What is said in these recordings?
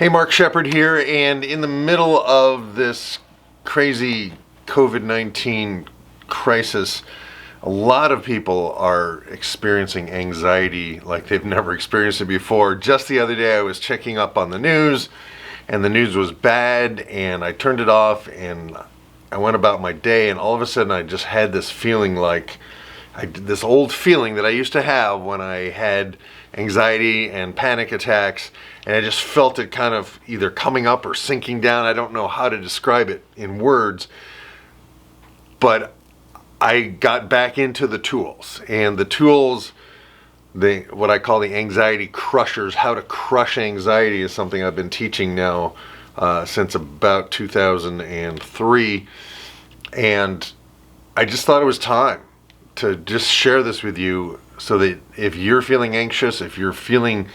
Hey, Mark Shepard here, and in the middle of this crazy COVID-19 crisis, a lot of people are experiencing anxiety like they've never experienced it before. Just the other day I was checking up on the news, and the news was bad, and I turned it off, and I went about my day, and all of a sudden I just had this feeling like, this old feeling that I used to have when I had anxiety and panic attacks, and I just felt it kind of either coming up or sinking down. I don't know how to describe it in words, but I got back into the tools, and the tools, what I call the anxiety crushers, how to crush anxiety, is something I've been teaching now since about 2003, and I just thought it was time to just share this with you, so that if you're feeling anxious, if you're feeling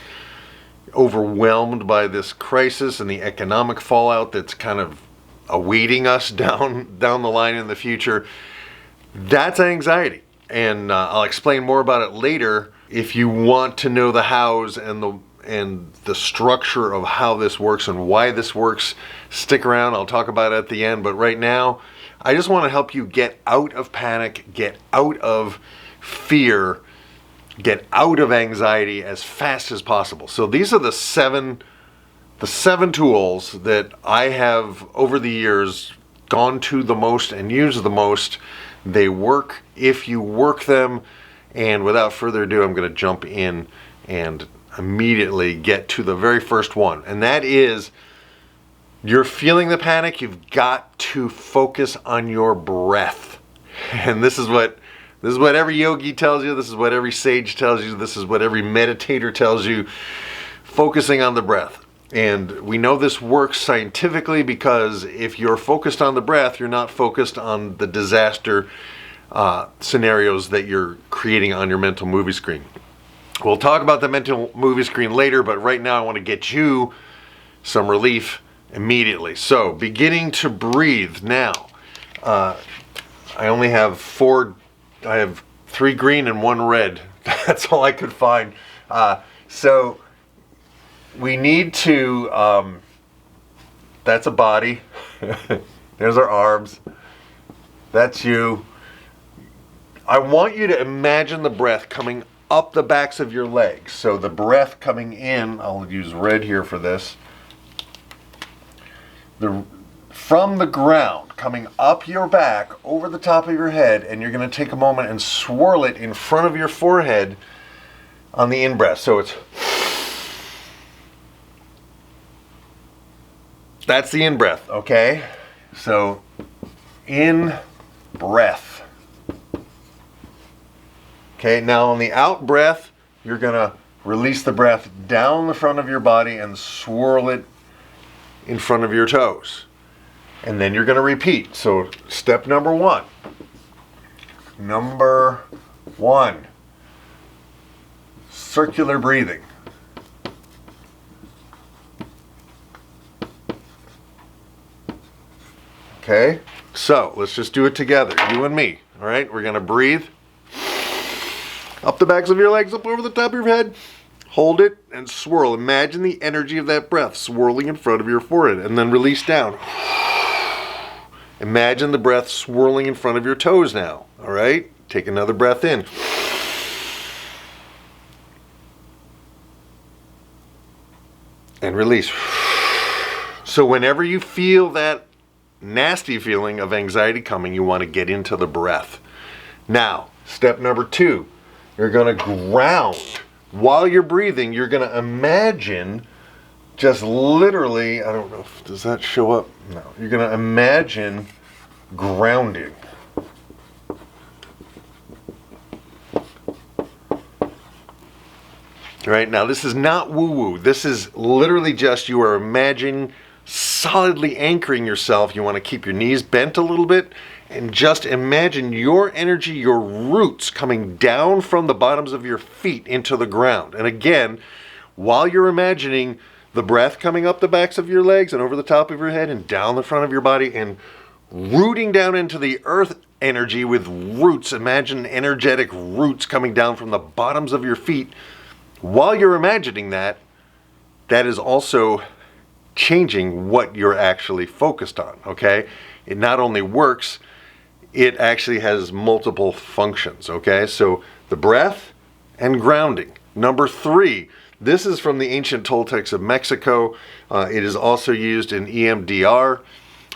overwhelmed by this crisis and the economic fallout that's kind of awaiting us down the line in the future, that's anxiety. And I'll explain more about it later. If you want to know the hows and the structure of how this works and why this works, stick around. I'll talk about it at the end. But right now, I just want to help you get out of panic, get out of fear, get out of anxiety as fast as possible. So these are the seven tools that I have over the years gone to the most and used the most. They work if you work them. And without further ado, I'm going to jump in and immediately get to the very first one. And that is, you're feeling the panic, you've got to focus on your breath. And this is what every yogi tells you, this is what every sage tells you, this is what every meditator tells you, focusing on the breath. And we know this works scientifically because if you're focused on the breath, you're not focused on the disaster scenarios that you're creating on your mental movie screen. We'll talk about the mental movie screen later, but right now I want to get you some relief immediately. So, beginning to breathe now. I only have I have 3 green and 1 red. That's all I could find. So we need to, that's a body. There's our arms. That's you. I want you to imagine the breath coming up the backs of your legs. So the breath coming in, I'll use red here for this. From the ground, coming up your back, over the top of your head, and you're going to take a moment and swirl it in front of your forehead on the in-breath. So that's the in-breath, okay? So, in-breath. Okay, now on the out-breath, you're going to release the breath down the front of your body and swirl it in front of your toes. And then you're going to repeat. So step number 1. Number 1. Circular breathing. Okay? So let's just do it together, you and me. All right? We're going to breathe up the backs of your legs, up over the top of your head. Hold it and swirl. Imagine the energy of that breath swirling in front of your forehead, and then release down. Imagine the breath swirling in front of your toes now. All right? Take another breath in. And release. So whenever you feel that nasty feeling of anxiety coming, you want to get into the breath. Now, step number 2. You're going to ground. While you're breathing, you're going to imagine, just literally, I don't know, does that show up? No. You're going to imagine grounding. Right? Now, this is not woo-woo. This is literally just you are imagining solidly anchoring yourself. You want to keep your knees bent a little bit, and just imagine your energy, your roots coming down from the bottoms of your feet into the ground. And again, while you're imagining the breath coming up the backs of your legs and over the top of your head and down the front of your body and rooting down into the earth energy with roots, imagine energetic roots coming down from the bottoms of your feet. While you're imagining that, that is also changing what you're actually focused on, okay? It not only works, it actually has multiple functions, okay? So the breath and grounding. Number 3, this is from the ancient Toltecs of Mexico. It is also used in EMDR,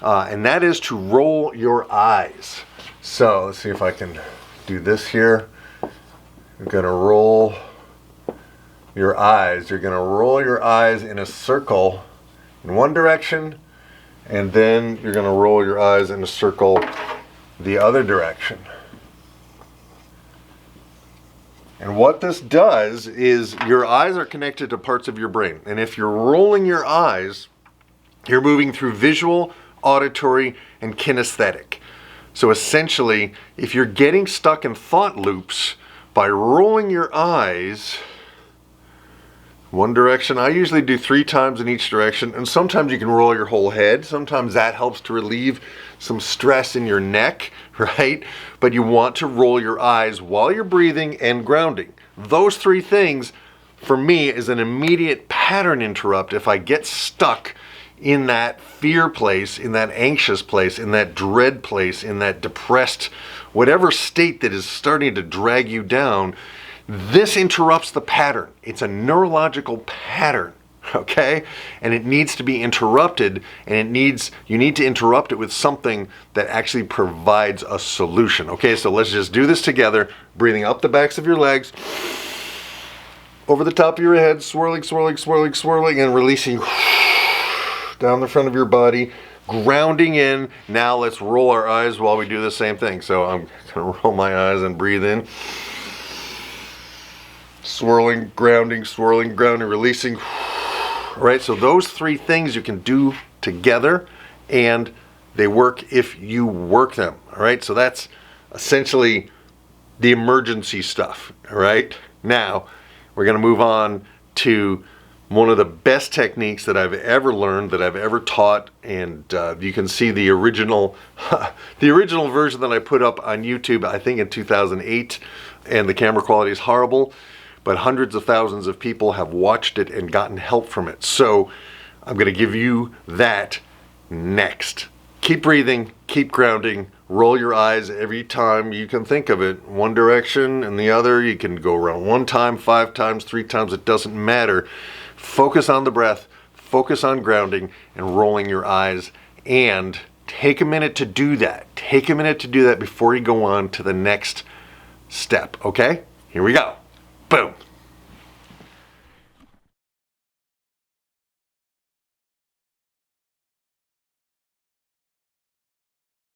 and that is to roll your eyes. So let's see if I can do this here. You're gonna roll your eyes. You're gonna roll your eyes in a circle in one direction, and then you're gonna roll your eyes in a circle the other direction. And what this does is your eyes are connected to parts of your brain. And if you're rolling your eyes, you're moving through visual, auditory, and kinesthetic. So essentially, if you're getting stuck in thought loops, by rolling your eyes one direction, I usually do 3 times in each direction, and sometimes you can roll your whole head. Sometimes that helps to relieve some stress in your neck, right? But you want to roll your eyes while you're breathing and grounding. Those 3 things, for me, is an immediate pattern interrupt if I get stuck in that fear place, in that anxious place, in that dread place, in that depressed, whatever state that is starting to drag you down. This interrupts the pattern. It's a neurological pattern, okay? And it needs to be interrupted, and you need to interrupt it with something that actually provides a solution. Okay, so let's just do this together. Breathing up the backs of your legs, over the top of your head, swirling, swirling, swirling, swirling, and releasing down the front of your body, grounding in. Now let's roll our eyes while we do the same thing. So I'm gonna roll my eyes and breathe in. Swirling, grounding, releasing. All right, so those 3 things you can do together, and they work if you work them. All right, so that's essentially the emergency stuff. All right, now we're going to move on to one of the best techniques that I've ever learned, that I've ever taught, and you can see the original version that I put up on YouTube, I think in 2008, and the camera quality is horrible. But hundreds of thousands of people have watched it and gotten help from it. So I'm going to give you that next. Keep breathing, keep grounding, roll your eyes every time you can think of it. One direction and the other. You can go around 1 time, 5 times, 3 times. It doesn't matter. Focus on the breath, focus on grounding and rolling your eyes. And take a minute to do that. Take a minute to do that before you go on to the next step. Okay? Here we go. Boom.